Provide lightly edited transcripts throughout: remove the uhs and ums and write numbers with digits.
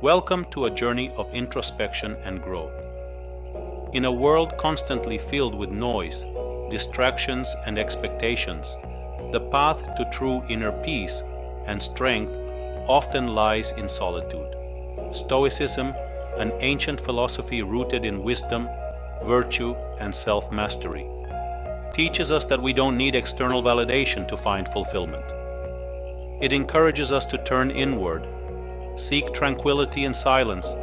Welcome to a journey of introspection and growth. In a world constantly filled with noise, distractions, and expectations, the path to true inner peace and strength often lies in solitude. Stoicism, an ancient philosophy rooted in wisdom, virtue, and self-mastery, teaches us that we don't need external validation to find fulfillment. It encourages us to turn inward, seek tranquility in silence,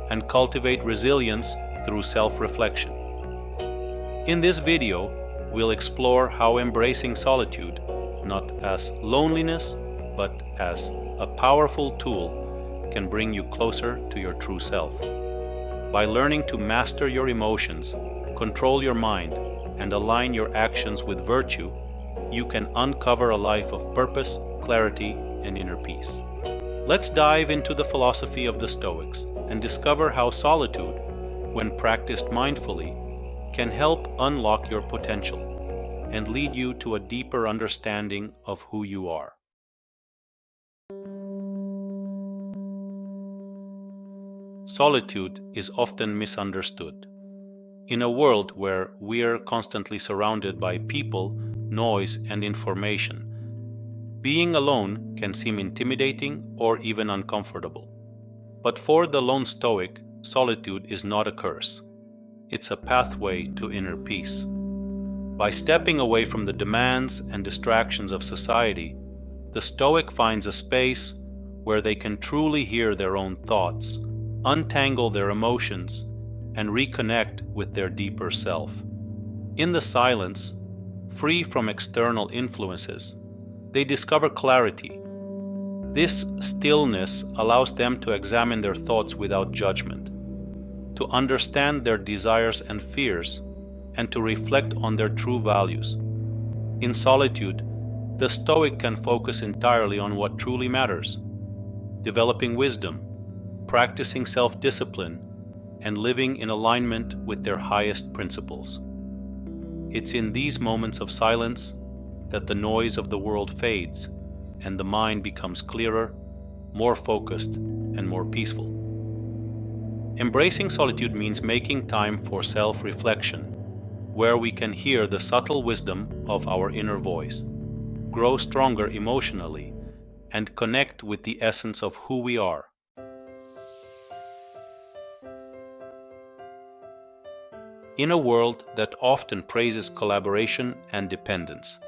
and cultivate resilience through self-reflection. In this video, we'll explore how embracing solitude, not as loneliness, but as a powerful tool, can bring you closer to your true self. By learning to master your emotions, control your mind, and align your actions with virtue, you can uncover a life of purpose, clarity, and inner peace. Let's dive into the philosophy of the Stoics and discover how solitude, when practiced mindfully, can help unlock your potential and lead you to a deeper understanding of who you are. Solitude is often misunderstood. In a world where we're constantly surrounded by people, noise, and information, being alone can seem intimidating or even uncomfortable. But for the lone Stoic, solitude is not a curse. It's a pathway to inner peace. By stepping away from the demands and distractions of society, the Stoic finds a space where they can truly hear their own thoughts, untangle their emotions, and reconnect with their deeper self. In the silence, free from external influences, they discover clarity. This stillness allows them to examine their thoughts without judgment, to understand their desires and fears, and to reflect on their true values. In solitude, the Stoic can focus entirely on what truly matters, developing wisdom, practicing self-discipline, and living in alignment with their highest principles. It's in these moments of silence that the noise of the world fades and the mind becomes clearer, more focused, and more peaceful. Embracing solitude means making time for self-reflection, where we can hear the subtle wisdom of our inner voice, grow stronger emotionally, and connect with the essence of who we are. In a world that often praises collaboration and dependence,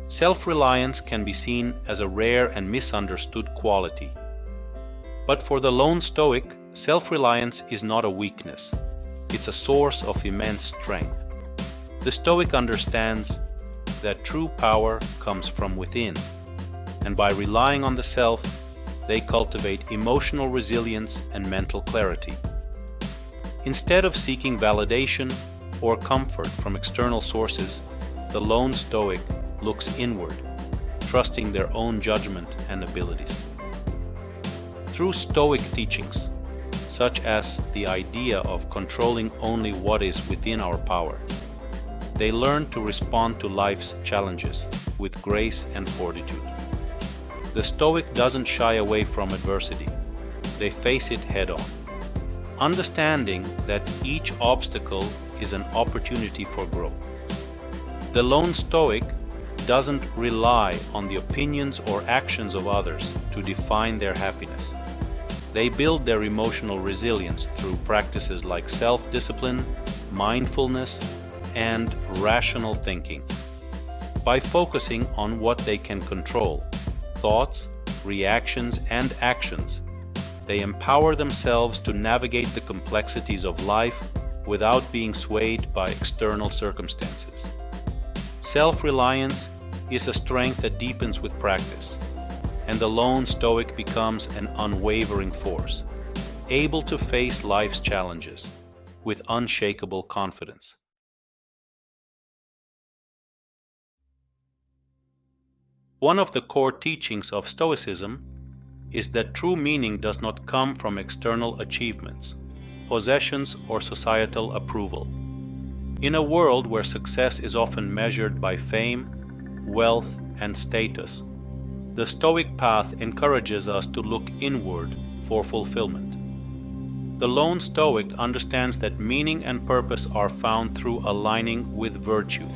self-reliance can be seen as a rare and misunderstood quality. But for the lone Stoic, self-reliance is not a weakness. It's a source of immense strength. The Stoic understands that true power comes from within, and by relying on the self, they cultivate emotional resilience and mental clarity. Instead of seeking validation or comfort from external sources, the lone Stoic looks inward, trusting their own judgment and abilities. Through Stoic teachings, such as the idea of controlling only what is within our power, they learn to respond to life's challenges with grace and fortitude. The Stoic doesn't shy away from adversity. They face it head-on, understanding that each obstacle is an opportunity for growth. The lone Stoic doesn't rely on the opinions or actions of others to define their happiness. They build their emotional resilience through practices like self-discipline, mindfulness, and rational thinking. By focusing on what they can control, thoughts, reactions, and actions, they empower themselves to navigate the complexities of life without being swayed by external circumstances. Self-reliance is a strength that deepens with practice, and the lone Stoic becomes an unwavering force, able to face life's challenges with unshakable confidence. One of the core teachings of Stoicism is that true meaning does not come from external achievements, possessions, or societal approval. In a world where success is often measured by fame, wealth, and status, the Stoic path encourages us to look inward for fulfillment. The lone Stoic understands that meaning and purpose are found through aligning with virtue,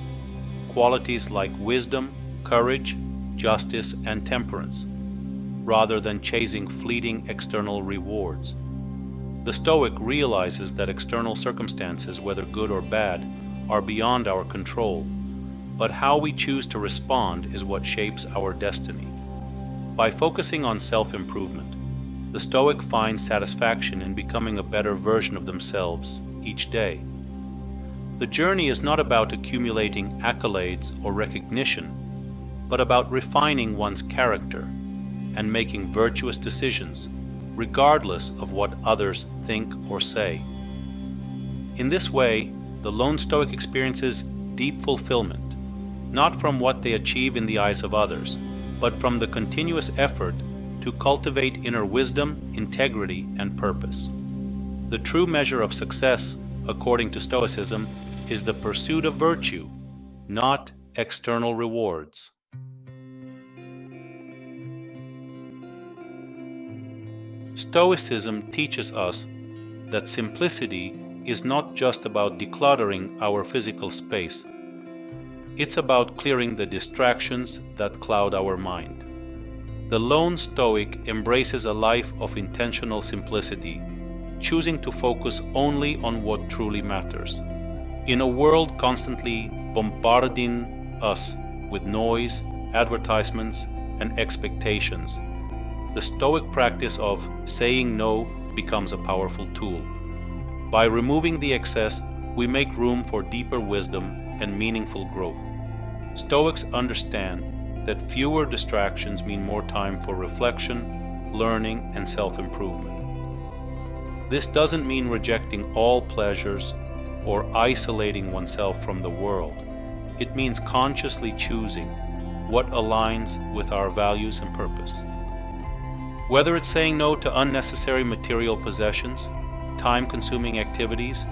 qualities like wisdom, courage, justice, and temperance, rather than chasing fleeting external rewards. The Stoic realizes that external circumstances, whether good or bad, are beyond our control, but how we choose to respond is what shapes our destiny. By focusing on self-improvement, the Stoic finds satisfaction in becoming a better version of themselves each day. The journey is not about accumulating accolades or recognition, but about refining one's character and making virtuous decisions, regardless of what others think or say. In this way, the lone Stoic experiences deep fulfillment, not from what they achieve in the eyes of others, but from the continuous effort to cultivate inner wisdom, integrity, and purpose. The true measure of success, according to Stoicism, is the pursuit of virtue, not external rewards. Stoicism teaches us that simplicity is not just about decluttering our physical space. It's about clearing the distractions that cloud our mind. The lone Stoic embraces a life of intentional simplicity, choosing to focus only on what truly matters. In a world constantly bombarding us with noise, advertisements, and expectations, the Stoic practice of saying no becomes a powerful tool. By removing the excess, we make room for deeper wisdom and meaningful growth. Stoics understand that fewer distractions mean more time for reflection, learning, and self-improvement. This doesn't mean rejecting all pleasures or isolating oneself from the world. It means consciously choosing what aligns with our values and purpose. Whether it's saying no to unnecessary material possessions, time-consuming activities,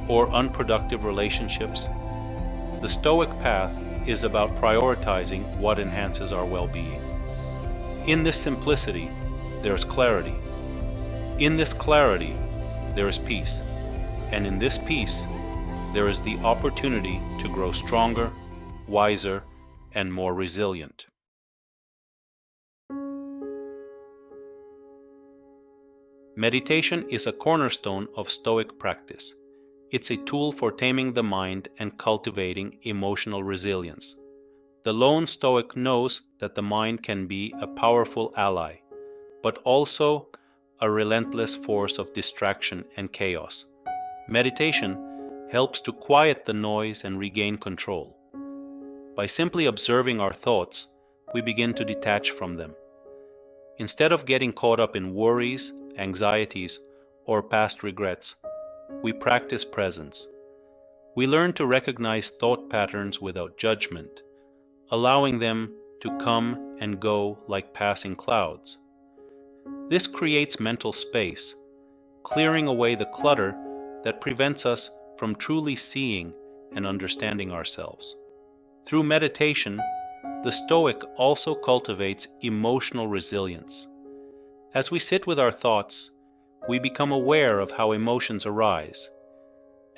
or unproductive relationships, the Stoic path is about prioritizing what enhances our well-being. In this simplicity, there is clarity. In this clarity, there is peace. And in this peace, there is the opportunity to grow stronger, wiser, and more resilient. Meditation is a cornerstone of Stoic practice. It's a tool for taming the mind and cultivating emotional resilience. The lone Stoic knows that the mind can be a powerful ally, but also a relentless force of distraction and chaos. Meditation helps to quiet the noise and regain control. By simply observing our thoughts, we begin to detach from them. Instead of getting caught up in worries, anxieties, or past regrets, we practice presence. We learn to recognize thought patterns without judgment, allowing them to come and go like passing clouds. This creates mental space, clearing away the clutter that prevents us from truly seeing and understanding ourselves. Through meditation, the Stoic also cultivates emotional resilience. As we sit with our thoughts, we become aware of how emotions arise,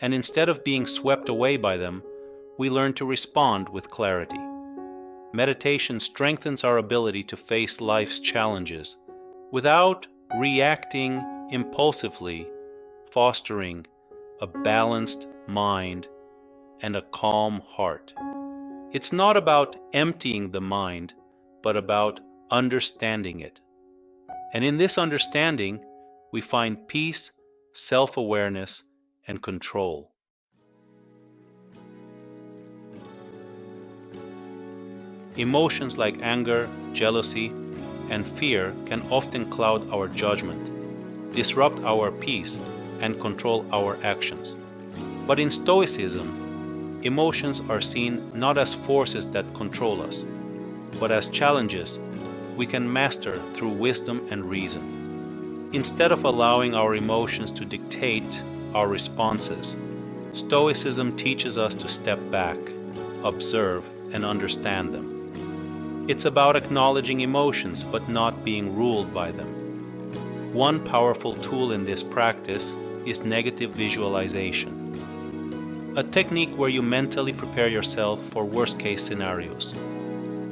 and instead of being swept away by them, we learn to respond with clarity. Meditation strengthens our ability to face life's challenges without reacting impulsively, fostering a balanced mind and a calm heart. It's not about emptying the mind, but about understanding it. And in this understanding, we find peace, self-awareness, and control. Emotions like anger, jealousy, and fear can often cloud our judgment, disrupt our peace, and control our actions. But in Stoicism, emotions are seen not as forces that control us, but as challenges we can master through wisdom and reason. Instead of allowing our emotions to dictate our responses, Stoicism teaches us to step back, observe, and understand them. It's about acknowledging emotions but not being ruled by them. One powerful tool in this practice is negative visualization, a technique where you mentally prepare yourself for worst-case scenarios.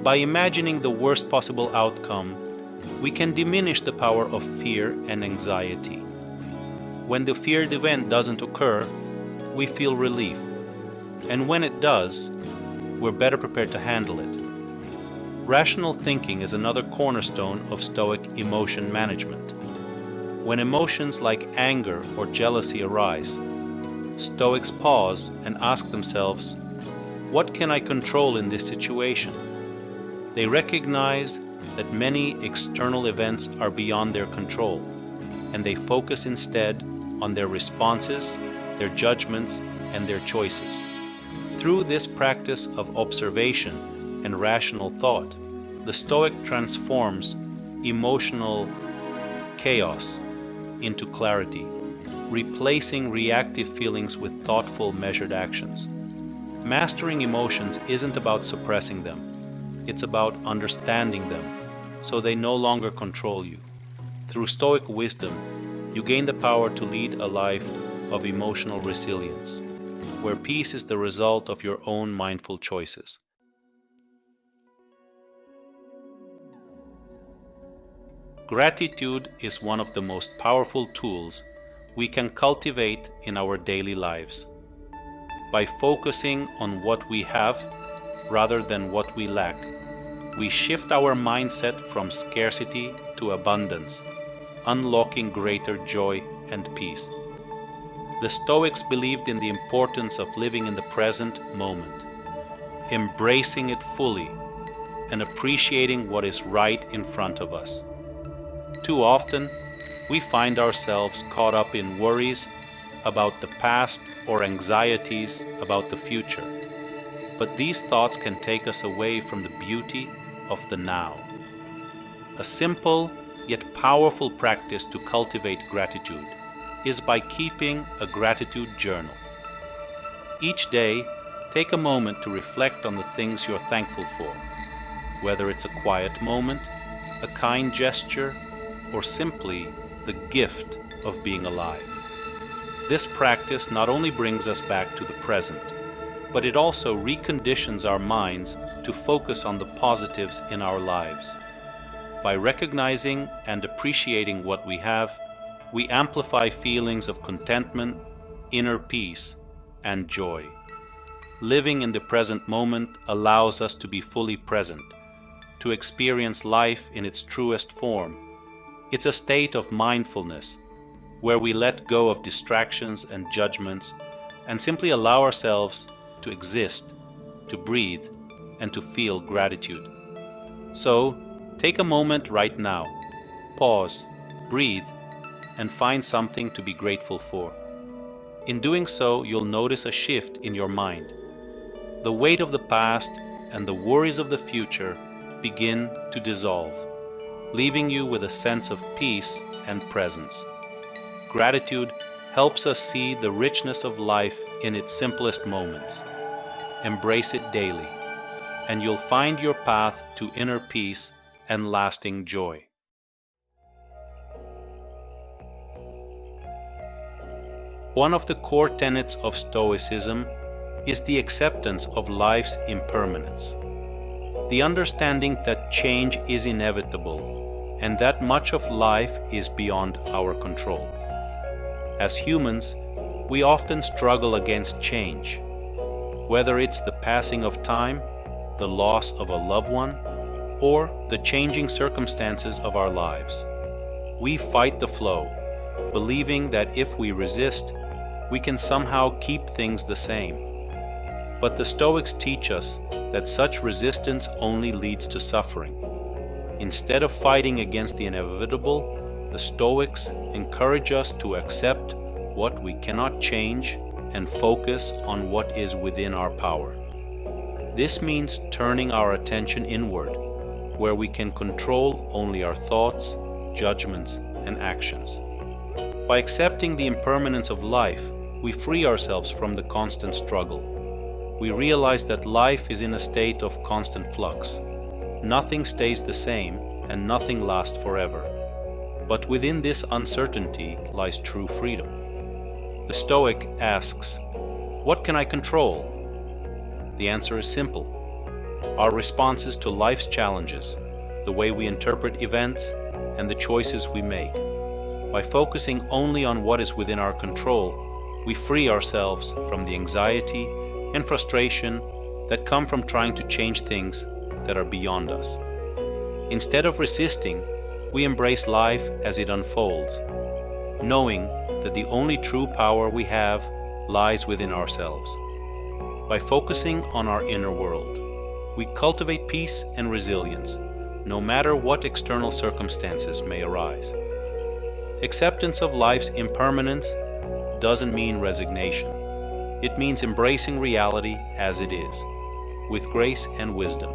By imagining the worst possible outcome, we can diminish the power of fear and anxiety. When the feared event doesn't occur, we feel relief, and when it does, we're better prepared to handle it. Rational thinking is another cornerstone of Stoic emotion management. When emotions like anger or jealousy arise, Stoics pause and ask themselves, what can I control in this situation? They recognize that many external events are beyond their control, and they focus instead on their responses, their judgments, and their choices. Through this practice of observation and rational thought, the Stoic transforms emotional chaos into clarity, replacing reactive feelings with thoughtful, measured actions. Mastering emotions isn't about suppressing them. It's about understanding them, so they no longer control you. Through Stoic wisdom, you gain the power to lead a life of emotional resilience, where peace is the result of your own mindful choices. Gratitude is one of the most powerful tools we can cultivate in our daily lives. By focusing on what we have rather than what we lack, we shift our mindset from scarcity to abundance, unlocking greater joy and peace. The Stoics believed in the importance of living in the present moment, embracing it fully, and appreciating what is right in front of us. Too often, we find ourselves caught up in worries about the past or anxieties about the future. But these thoughts can take us away from the beauty of the now. A simple yet powerful practice to cultivate gratitude is by keeping a gratitude journal. Each day, take a moment to reflect on the things you're thankful for, whether it's a quiet moment, a kind gesture, or simply the gift of being alive. This practice not only brings us back to the present, but it also reconditions our minds to focus on the positives in our lives. By recognizing and appreciating what we have, we amplify feelings of contentment, inner peace, and joy. Living in the present moment allows us to be fully present, to experience life in its truest form. It's a state of mindfulness, where we let go of distractions and judgments and simply allow ourselves to exist, to breathe, and to feel gratitude. So, take a moment right now, pause, breathe, and find something to be grateful for. In doing so, you'll notice a shift in your mind. The weight of the past and the worries of the future begin to dissolve, leaving you with a sense of peace and presence. Gratitude helps us see the richness of life in its simplest moments. Embrace it daily, and you'll find your path to inner peace and lasting joy. One of the core tenets of Stoicism is the acceptance of life's impermanence, the understanding that change is inevitable and that much of life is beyond our control. As humans, we often struggle against change, whether it's the passing of time, the loss of a loved one, or the changing circumstances of our lives. We fight the flow, believing that if we resist, we can somehow keep things the same. But the Stoics teach us that such resistance only leads to suffering. Instead of fighting against the inevitable, the Stoics encourage us to accept what we cannot change and focus on what is within our power. This means turning our attention inward, where we can control only our thoughts, judgments, and actions. By accepting the impermanence of life, we free ourselves from the constant struggle. We realize that life is in a state of constant flux. Nothing stays the same, and nothing lasts forever. But within this uncertainty lies true freedom. The Stoic asks, "What can I control?" The answer is simple: our responses to life's challenges, the way we interpret events, and the choices we make. By focusing only on what is within our control, we free ourselves from the anxiety and frustration that come from trying to change things that are beyond us. Instead of resisting, we embrace life as it unfolds, knowing that the only true power we have lies within ourselves. By focusing on our inner world, we cultivate peace and resilience, no matter what external circumstances may arise. Acceptance of life's impermanence doesn't mean resignation. It means embracing reality as it is, with grace and wisdom.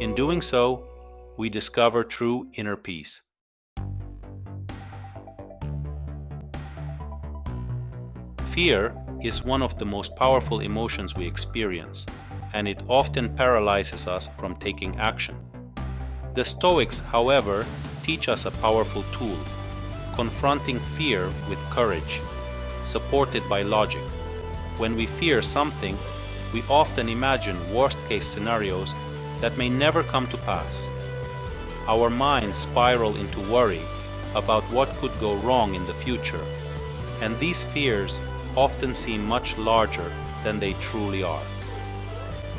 In doing so, we discover true inner peace. Fear is one of the most powerful emotions we experience, and it often paralyzes us from taking action. The Stoics, however, teach us a powerful tool: confronting fear with courage, supported by logic. When we fear something, we often imagine worst-case scenarios that may never come to pass. Our minds spiral into worry about what could go wrong in the future, and these fears often seem much larger than they truly are.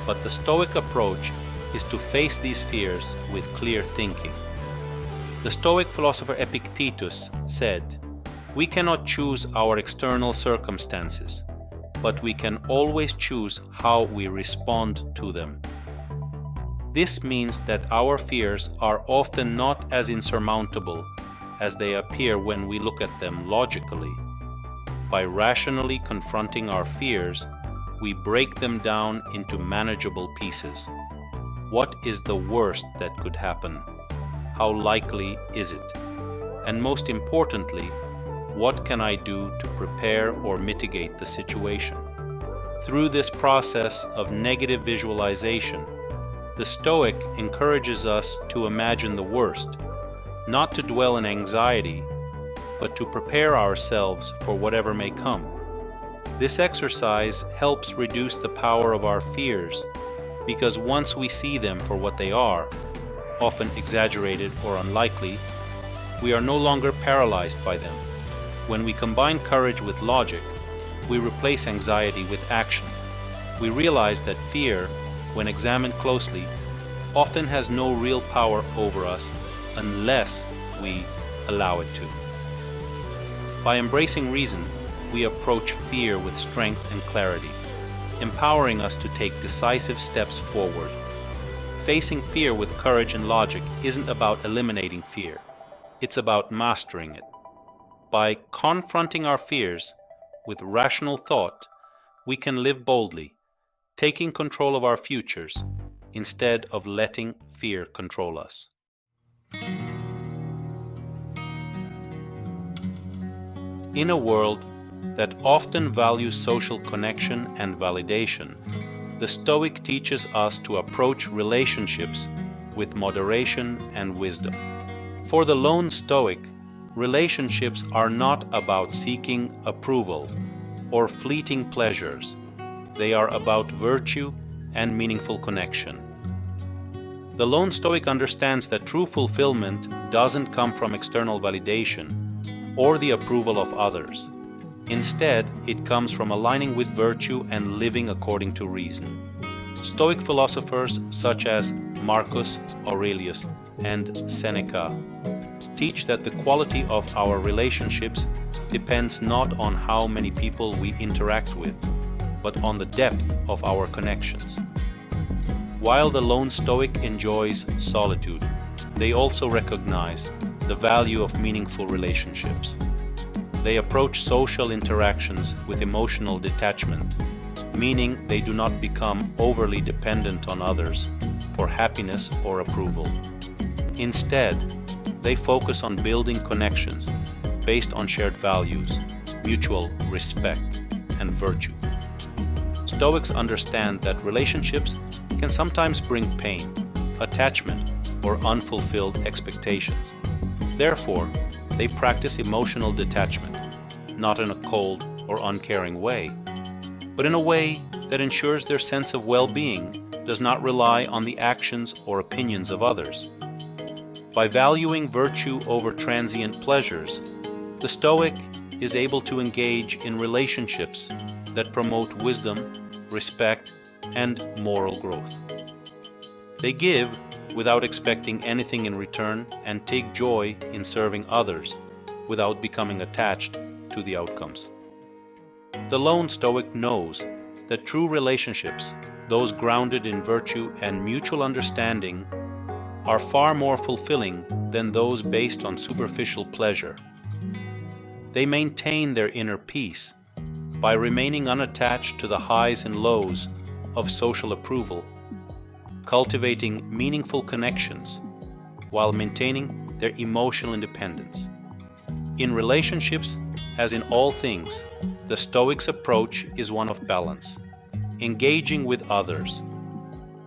But the Stoic approach is to face these fears with clear thinking. The Stoic philosopher Epictetus said, "We cannot choose our external circumstances, but we can always choose how we respond to them." This means that our fears are often not as insurmountable as they appear when we look at them logically. By rationally confronting our fears, we break them down into manageable pieces. What is the worst that could happen? How likely is it? And most importantly, what can I do to prepare or mitigate the situation? Through this process of negative visualization, the Stoic encourages us to imagine the worst, not to dwell in anxiety, but to prepare ourselves for whatever may come. This exercise helps reduce the power of our fears, because once we see them for what they are, often exaggerated or unlikely, we are no longer paralyzed by them. When we combine courage with logic, we replace anxiety with action. We realize that fear, when examined closely, often has no real power over us unless we allow it to. By embracing reason, we approach fear with strength and clarity, empowering us to take decisive steps forward. Facing fear with courage and logic isn't about eliminating fear, it's about mastering it. By confronting our fears with rational thought, we can live boldly, taking control of our futures instead of letting fear control us. In a world that often values social connection and validation, the Stoic teaches us to approach relationships with moderation and wisdom. For the lone Stoic, relationships are not about seeking approval or fleeting pleasures. They are about virtue and meaningful connection. The lone Stoic understands that true fulfillment doesn't come from external validation or the approval of others. Instead, it comes from aligning with virtue and living according to reason. Stoic philosophers such as Marcus Aurelius and Seneca teach that the quality of our relationships depends not on how many people we interact with, but on the depth of our connections. While the lone Stoic enjoys solitude, they also recognize the value of meaningful relationships. They approach social interactions with emotional detachment, meaning they do not become overly dependent on others for happiness or approval. Instead, they focus on building connections based on shared values, mutual respect, and virtue. Stoics understand that relationships can sometimes bring pain, attachment, or unfulfilled expectations. Therefore, They practice emotional detachment, not in a cold or uncaring way, but in a way that ensures their sense of well-being does not rely on the actions or opinions of others. By valuing virtue over transient pleasures, the Stoic is able to engage in relationships that promote wisdom, respect, and moral growth. They give without expecting anything in return and take joy in serving others without becoming attached to the outcomes. The lone Stoic knows that true relationships, those grounded in virtue and mutual understanding, are far more fulfilling than those based on superficial pleasure. They maintain their inner peace by remaining unattached to the highs and lows of social approval, cultivating meaningful connections while maintaining their emotional independence. In relationships, as in all things, the Stoic's approach is one of balance, engaging with others,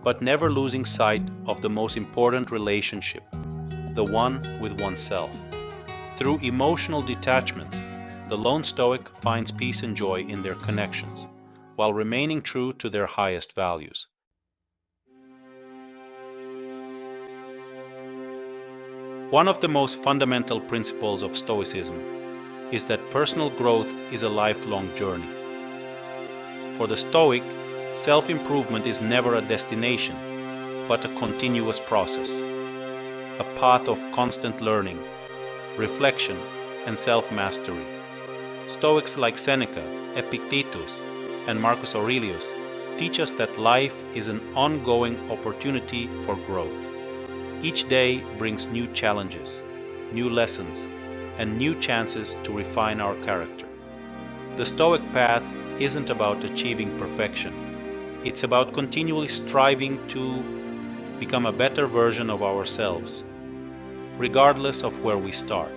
but never losing sight of the most important relationship, the one with oneself. Through emotional detachment, the lone Stoic finds peace and joy in their connections, while remaining true to their highest values. One of the most fundamental principles of Stoicism is that personal growth is a lifelong journey. For the Stoic, self-improvement is never a destination, but a continuous process, a path of constant learning, reflection, and self-mastery. Stoics like Seneca, Epictetus, and Marcus Aurelius teach us that life is an ongoing opportunity for growth. Each day brings new challenges, new lessons, and new chances to refine our character. The Stoic path isn't about achieving perfection. It's about continually striving to become a better version of ourselves, regardless of where we start.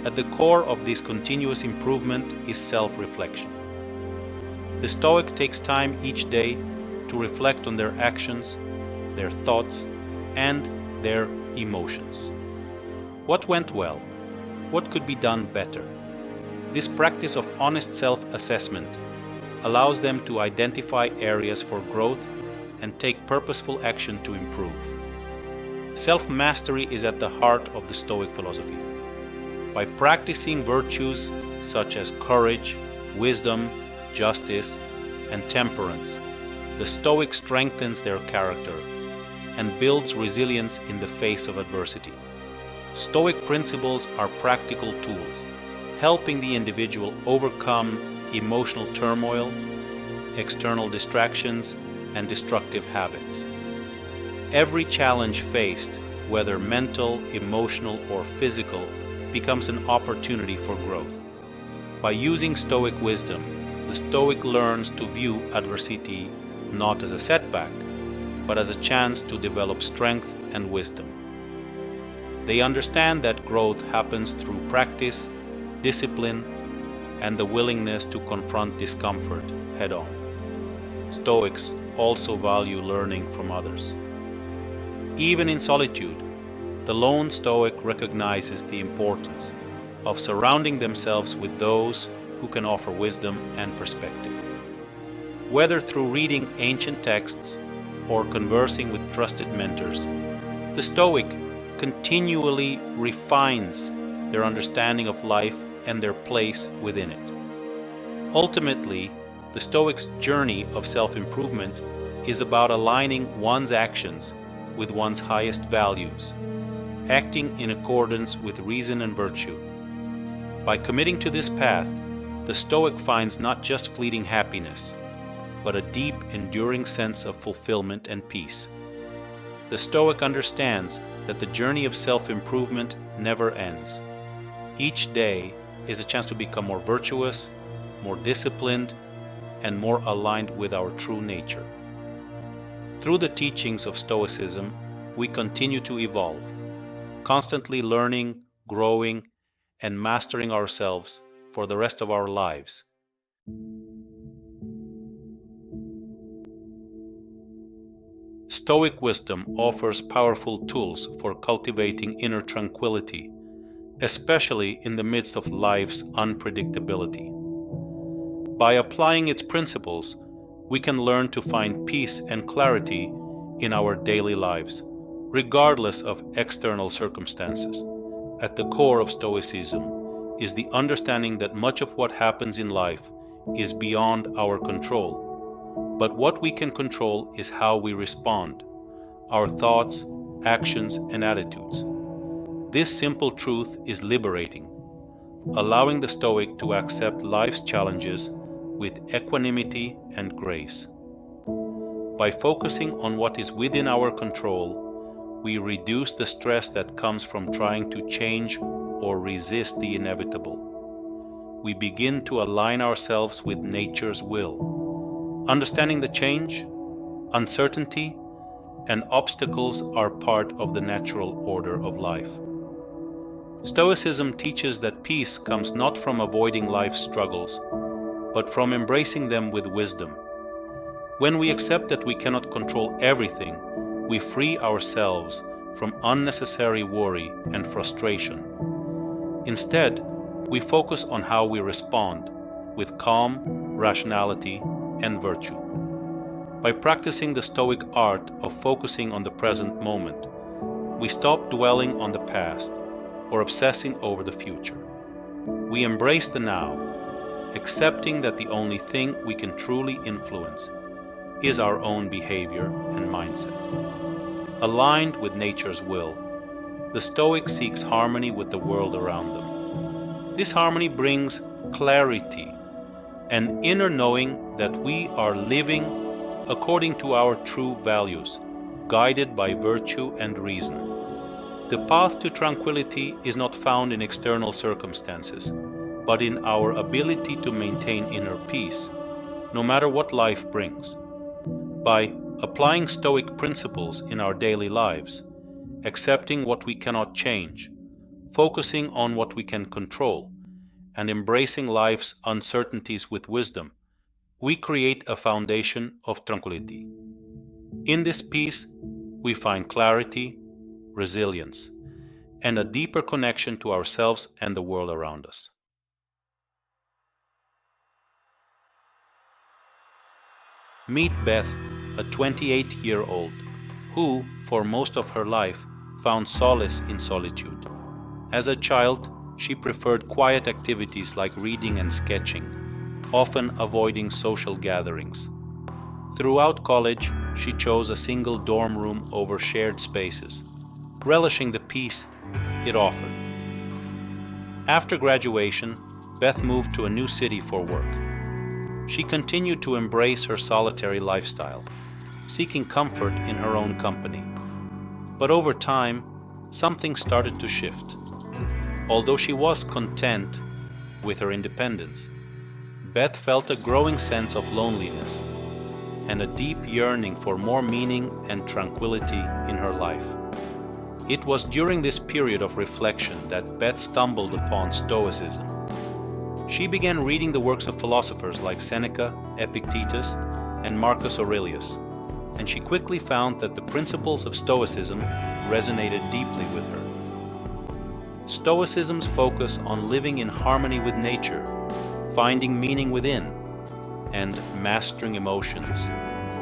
At the core of this continuous improvement is self-reflection. The Stoic takes time each day to reflect on their actions, their thoughts, and their emotions. What went well? What could be done better? This practice of honest self-assessment allows them to identify areas for growth and take purposeful action to improve. Self-mastery is at the heart of the Stoic philosophy. By practicing virtues such as courage, wisdom, justice, and temperance, the Stoic strengthens their character and builds resilience in the face of adversity. Stoic principles are practical tools, helping the individual overcome emotional turmoil, external distractions, and destructive habits. Every challenge faced, whether mental, emotional, or physical, becomes an opportunity for growth. By using Stoic wisdom, the Stoic learns to view adversity not as a setback, but as a chance to develop strength and wisdom. They understand that growth happens through practice, discipline, and the willingness to confront discomfort head-on. Stoics also value learning from others. Even in solitude, the lone Stoic recognizes the importance of surrounding themselves with those who can offer wisdom and perspective. Whether through reading ancient texts or conversing with trusted mentors, the Stoic continually refines their understanding of life and their place within it. Ultimately, the Stoic's journey of self-improvement is about aligning one's actions with one's highest values, acting in accordance with reason and virtue. By committing to this path, the Stoic finds not just fleeting happiness, but a deep, enduring sense of fulfillment and peace. The Stoic understands that the journey of self-improvement never ends. Each day is a chance to become more virtuous, more disciplined, and more aligned with our true nature. Through the teachings of Stoicism, we continue to evolve, constantly learning, growing, and mastering ourselves for the rest of our lives. Stoic wisdom offers powerful tools for cultivating inner tranquility especially in the midst of life's unpredictability. By applying its principles, we can learn to find peace and clarity in our daily lives, regardless of external circumstances. At the core of Stoicism is the understanding that much of what happens in life is beyond our control, but what we can control is how we respond, our thoughts, actions, and attitudes. This simple truth is liberating, allowing the Stoic to accept life's challenges with equanimity and grace. By focusing on what is within our control, we reduce the stress that comes from trying to change or resist the inevitable. We begin to align ourselves with nature's will, understanding that change, uncertainty, and obstacles are part of the natural order of life. Stoicism teaches that peace comes not from avoiding life's struggles, but from embracing them with wisdom. When we accept that we cannot control everything, we free ourselves from unnecessary worry and frustration. Instead, we focus on how we respond with calm, rationality, and virtue. By practicing the Stoic art of focusing on the present moment, we stop dwelling on the past or obsessing over the future. We embrace the now, accepting that the only thing we can truly influence is our own behavior and mindset. Aligned with nature's will, the Stoic seeks harmony with the world around them. This harmony brings clarity, an inner knowing that we are living according to our true values, guided by virtue and reason. The path to tranquility is not found in external circumstances, but in our ability to maintain inner peace, no matter what life brings. By applying Stoic principles in our daily lives, accepting what we cannot change, focusing on what we can control, and embracing life's uncertainties with wisdom, we create a foundation of tranquility. In this peace, we find clarity, resilience, and a deeper connection to ourselves and the world around us. Meet Beth, a 28-year-old who, for most of her life, found solace in solitude. As a child, she preferred quiet activities like reading and sketching, often avoiding social gatherings. Throughout college, she chose a single dorm room over shared spaces, relishing the peace it offered. After graduation, Beth moved to a new city for work. She continued to embrace her solitary lifestyle, seeking comfort in her own company. But over time, something started to shift. Although she was content with her independence, Beth felt a growing sense of loneliness and a deep yearning for more meaning and tranquility in her life. It was during this period of reflection that Beth stumbled upon Stoicism. She began reading the works of philosophers like Seneca, Epictetus, and Marcus Aurelius, and she quickly found that the principles of Stoicism resonated deeply with her. Stoicism's focus on living in harmony with nature, finding meaning within, and mastering emotions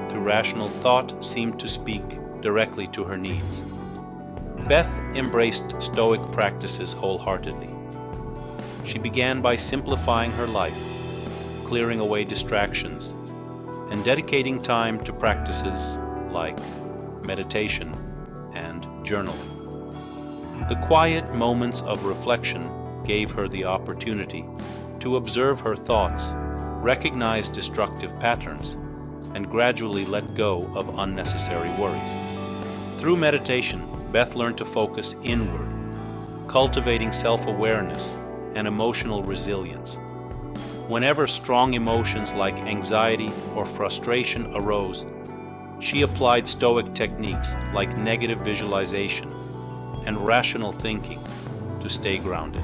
through rational thought seemed to speak directly to her needs. Beth embraced Stoic practices wholeheartedly. She began by simplifying her life, clearing away distractions, and dedicating time to practices like meditation and journaling. The quiet moments of reflection gave her the opportunity to observe her thoughts, recognize destructive patterns, and gradually let go of unnecessary worries. Through meditation, Beth learned to focus inward, cultivating self-awareness and emotional resilience. Whenever strong emotions like anxiety or frustration arose, she applied Stoic techniques like negative visualization and rational thinking to stay grounded.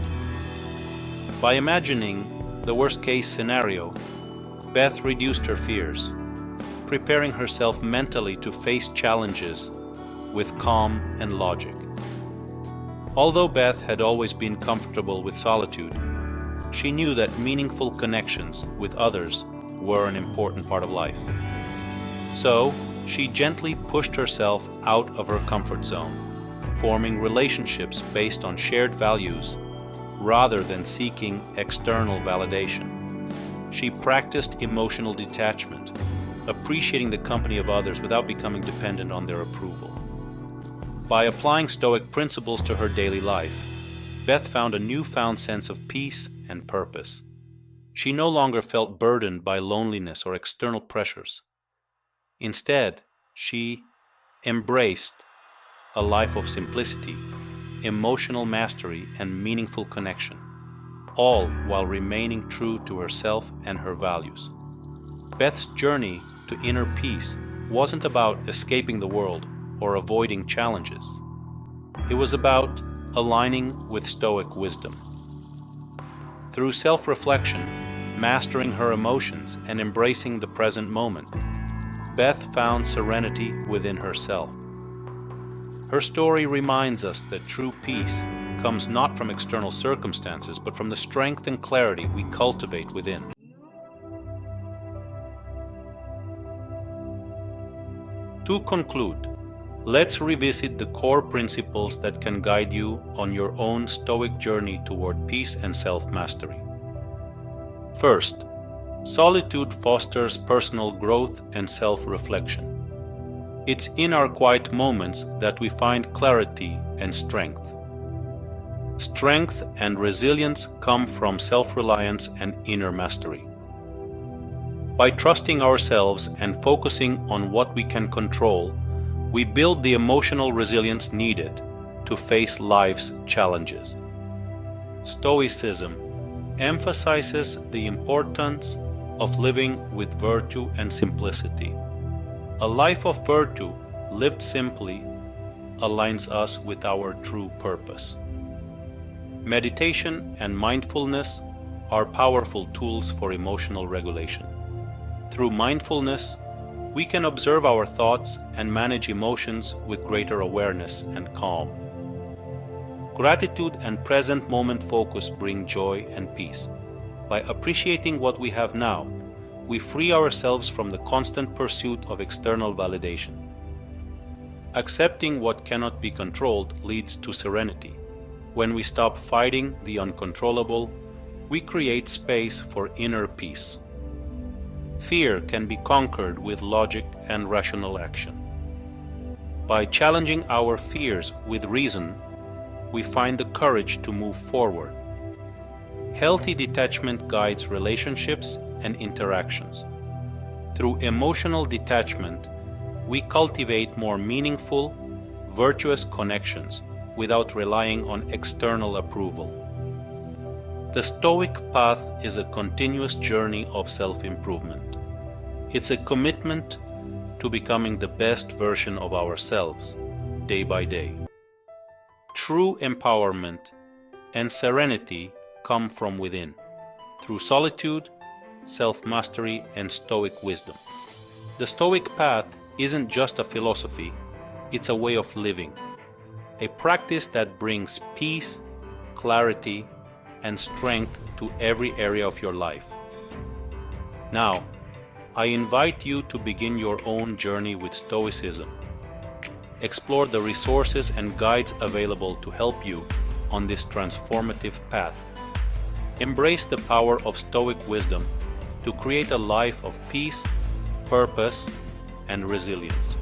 By imagining the worst-case scenario, Beth reduced her fears, preparing herself mentally to face challenges with calm and logic. Although Beth had always been comfortable with solitude, she knew that meaningful connections with others were an important part of life. So, she gently pushed herself out of her comfort zone, forming relationships based on shared values rather than seeking external validation. She practiced emotional detachment, appreciating the company of others without becoming dependent on their approval. By applying Stoic principles to her daily life, Beth found a newfound sense of peace and purpose. She no longer felt burdened by loneliness or external pressures. Instead, she embraced a life of simplicity, emotional mastery, and meaningful connection, all while remaining true to herself and her values. Beth's journey to inner peace wasn't about escaping the world or avoiding challenges. It was about aligning with Stoic wisdom. Through self-reflection, mastering her emotions, and embracing the present moment, Beth found serenity within herself. Her story reminds us that true peace comes not from external circumstances, but from the strength and clarity we cultivate within. To conclude, let's revisit the core principles that can guide you on your own Stoic journey toward peace and self-mastery. First, solitude fosters personal growth and self-reflection. It's in our quiet moments that we find clarity and strength. Strength and resilience come from self-reliance and inner mastery. By trusting ourselves and focusing on what we can control, we build the emotional resilience needed to face life's challenges. Stoicism emphasizes the importance of living with virtue and simplicity. A life of virtue, lived simply, aligns us with our true purpose. Meditation and mindfulness are powerful tools for emotional regulation. Through mindfulness, we can observe our thoughts and manage emotions with greater awareness and calm. Gratitude and present moment focus bring joy and peace. By appreciating what we have now, we free ourselves from the constant pursuit of external validation. Accepting what cannot be controlled leads to serenity. When we stop fighting the uncontrollable, we create space for inner peace. Fear can be conquered with logic and rational action. By challenging our fears with reason, we find the courage to move forward. Healthy detachment guides relationships and interactions. Through emotional detachment, we cultivate more meaningful, virtuous connections without relying on external approval. The Stoic path is a continuous journey of self-improvement. It's a commitment to becoming the best version of ourselves, day by day. True empowerment and serenity come from within, through solitude, self-mastery, and Stoic wisdom. The Stoic path isn't just a philosophy, it's a way of living, a practice that brings peace, clarity, and strength to every area of your life. Now, I invite you to begin your own journey with Stoicism. Explore the resources and guides available to help you on this transformative path. Embrace the power of Stoic wisdom to create a life of peace, purpose, and resilience.